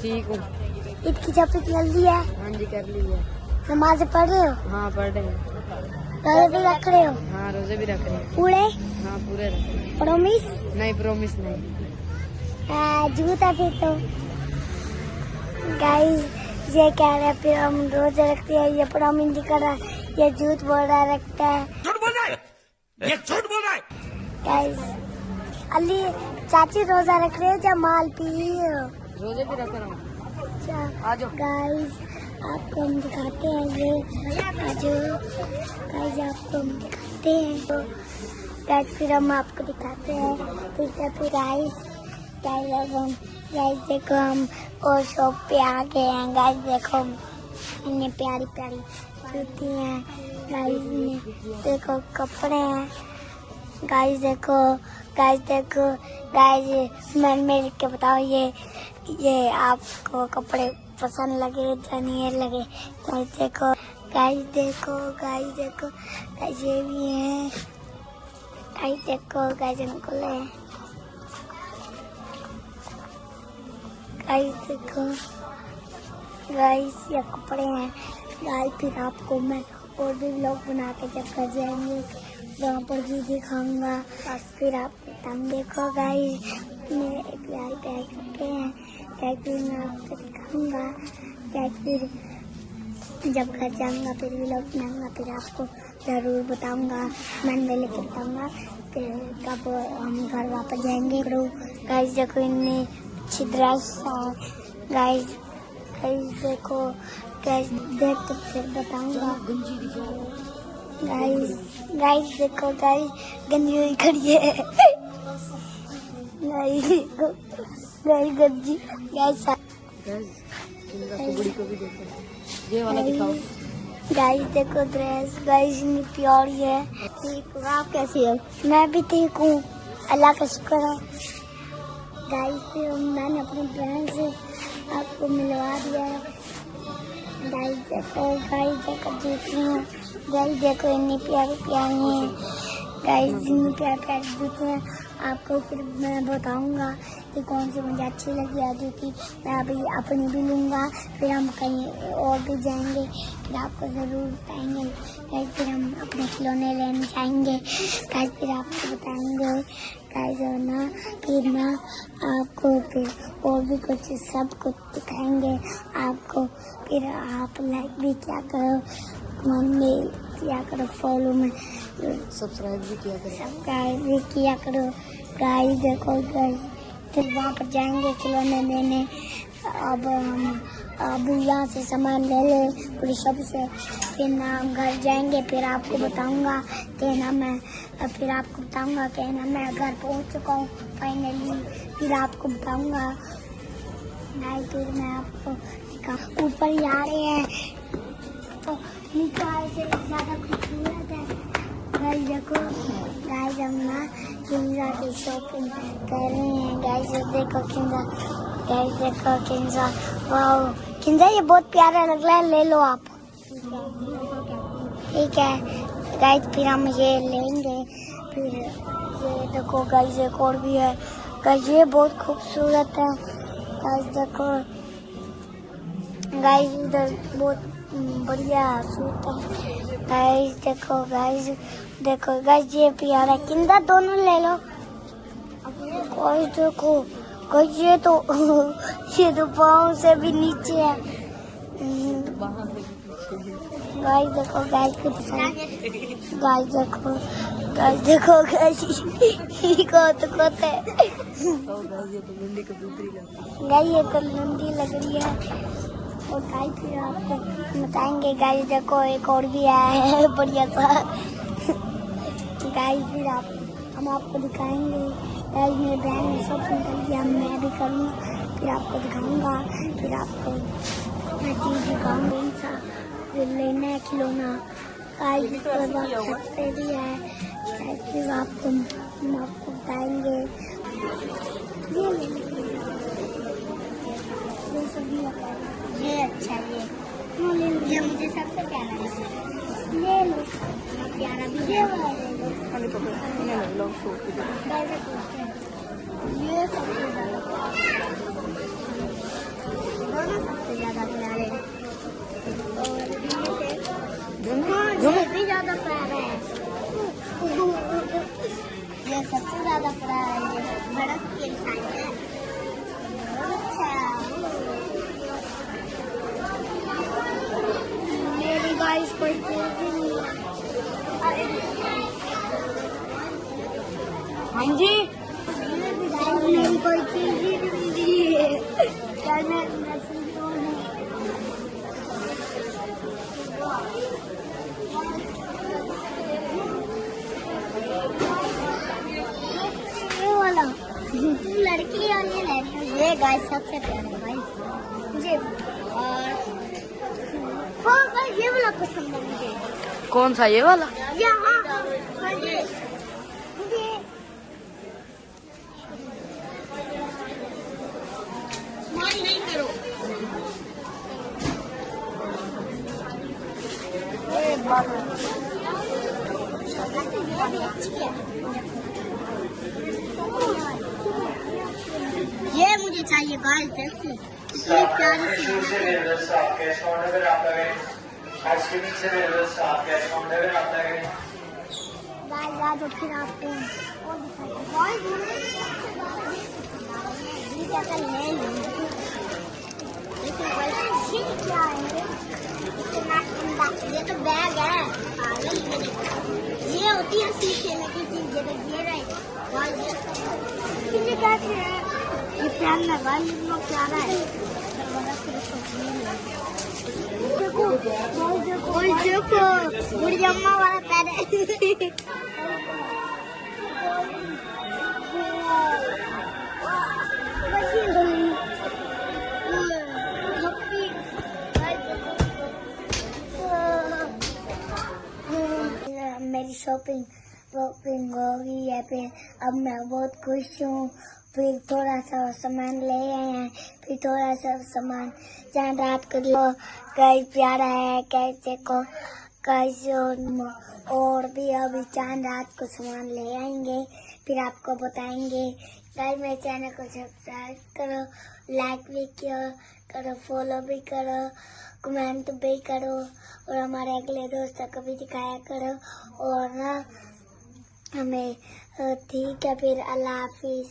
ठीक हूँ। ईद की शॉपिंग कर ली है? हाँ जी कर ली है। नमाज पढ़ रहे हो? हाँ पढ़ रहे हैं। रोजे भी रख रहे हो? हाँ रोजे भी रख रहे हैं। पूरे? हाँ पूरे रख रहे हैं। प्रॉमिस? नहीं प्रॉमिस नहीं। जूता फिर तो गाइस ये कह रहे हैं फिर हम रोजे रखते हैं, ये प्रॉमिस नहीं कर रहा, ये झूठ बोल रहा रखता है। झूठ बोल रहा है, ये झूठ बोल रहा है। गाइस अली चाची रोजा रख रहे हो या माल पी रही हो? रोजे भी रख रहा हूँ। अच्छा आ जाओ। गाइस आपको हम दिखाते हैं, ये आज गाइस आपको हम दिखाते हैं, तो गाइस फिर हम आपको दिखाते हैं, ठीक है। फिर गाइस देखो हम और शॉप पे आ गए हैं। गाइस देखो इतनी प्यारी प्यारी जूती हैं, गाइस में देखो कपड़े हैं, गाइस देखो मैं मिल के बताओ ये आपको कपड़े पसंद लगे या नहीं लगे। गाइस देखो ये भी है, गाइस देखो गाइस अंकल है, गाइस देखो गाइस ये कपड़े हैं। गाइस फिर आपको मैं और भी व्लॉग बना के जब कर जाएंगे वहाँ पर भी दिखाऊंगा, फिर आप देखो गाइस मेरे प्यारे प्यारे कपड़े हैं, फिर मैं आपको दिखाऊंगा, फिर जब घर जाऊंगा फिर व्लॉग बनाऊंगा, फिर आपको जरूर बताऊंगा, मैं लेके बताऊंगा फिर कब हम घर वापस जाएंगे। गाइस देखो इतनी अच्छी ड्रेस है, गाइस देखो देख तो फिर बताऊंगा। गाइस देखो गाइस गंजी हुई खड़ी है, गाइस गंजी गाइस कुबड़ी को भी देखो, ये वाला दिखाओ। गाइस देखो ड्रेस गाइस इतनी प्यारी है। ठीक हो आप कैसी हो? मैं भी ठीक हूँ, अल्लाह का शुक्र है। गाइस मैंने अपनी बहन से आपको मिलवा दिया है। गाइस देखो जूतियाँ, गाइस देखो इतनी प्यारी प्यारी हैं, गाइस इतनी प्यारी प्यारी जूतियाँ आपको फिर मैं बताऊंगा कि कौन सी मुझे अच्छी लगी है जूती, मैं अभी अपनी भी लूँगा, फिर हम कहीं और भी जाएंगे, फिर आपको ज़रूर बताएंगे। गाइस फिर हम अपने खिलौने लेने जाएंगे, गाइस फिर आपको बताएंगे, गाइस फिर ना आपको फिर और भी कुछ सब कुछ दिखाएंगे आपको। फिर आप लाइक भी किया करो, कमेंट भी किया करो, फॉलो में सब्सक्राइब भी किया करो। गाइस देखो गाइस फिर वहाँ पर जाएंगे खिलौने लेने, अब यहाँ से सामान ले ले पूरी शॉप से, फिर ना हम घर जाएंगे, फिर आपको बताऊंगा कि ना मैं घर पहुँच चुका हूँ फाइनली, फिर आपको बताऊंगा। गाइस फिर मैं आपको ऊपर ही आ रहे हैं तो नीचे आए से ज़्यादा खूबसूरत है। गाइस देखो गाइस हम ना किंजा की शॉपिंग कर रहे हैं। गाइस देखो किंजा वाओ किंजा ये बहुत प्यारा लग रहा है, ले लो आप। ठीक है गाइस फिर हम ये लेंगे, फिर ये देखो गाइस एक और भी है, गाइस ये बहुत खूबसूरत है। गाइस देखो गाइस इधर बहुत बढ़िया सूट है। गाइस देखो गाइस ये प्यारा किंदा दोनों ले लो। गाइस देखो गाइस ये तो पाँव से भी नीचे है। गाइस देखो गाइस देखो गाइस ये तो लंडी लग रही है। और गाइस फिर आपको बताएंगे, गाइस देखो एक और भी आया है बढ़िया सा। गाइस फिर हम आपको दिखाएंगे। गाइस मेरे बहन ने सब कर लिया, मैं भी करूँगा, फिर आपको दिखाऊंगा, फिर आपको मैं चीज़ दिखाऊंगा, फिर लेना है खिलौना। गाइस छत पे भी है, गाइस फिर हम आपको बताएंगे। ये अच्छा ये मुझे सबसे प्यारा लगा, ले लो प्यारा भी ये वाला ले लो। ये सबसे गाइस कोई चीज ही नहीं है। हाँ जी गाइस मेरी कोई चीज ही नहीं मिली है। कल मैं मैसेज करूँ ये वाला लड़की और ये लड़का, ये गाइस सबसे प्यारा गाइस मुझे। और हाँ गाइस ये वाला पसंद है मुझे। कौन सा ये वाला? यहाँ मुझे नहीं करो। ये भी अच्छी है। ये मुझे चाहिए गाइस, देखिए इतनी प्यारी सी है। गाइस आज फिर आपको और दिखाते हैं। देखिए गाइस ये क्या है? इतना ठंडा। ये तो बैग है पागल। ये होती है सीट खेलने की चीज। ये रहे गाइस, क्या है ये प्यार ना गाइस, इतना प्यारा है। देखो देखो बुढ़ी अम्मा वाला पैर है। मेरी शॉपिंग होगी है। फिर अब मैं बहुत खुश हूँ। फिर थोड़ा सा सामान ले आए हैं। फिर थोड़ा सा सामान जहाँ रात को कई प्यारा है कैसे को कैसे। और भी अभी चांद रात को सामान ले आएंगे, फिर आपको बताएंगे। गाइस मेरे चैनल को सब्सक्राइब करो, लाइक भी करो, फॉलो भी करो, कमेंट भी करो और हमारे अगले दोस्तों को भी दिखाया करो। और ना हमें ठीक है, फिर अल्लाह हाफिज।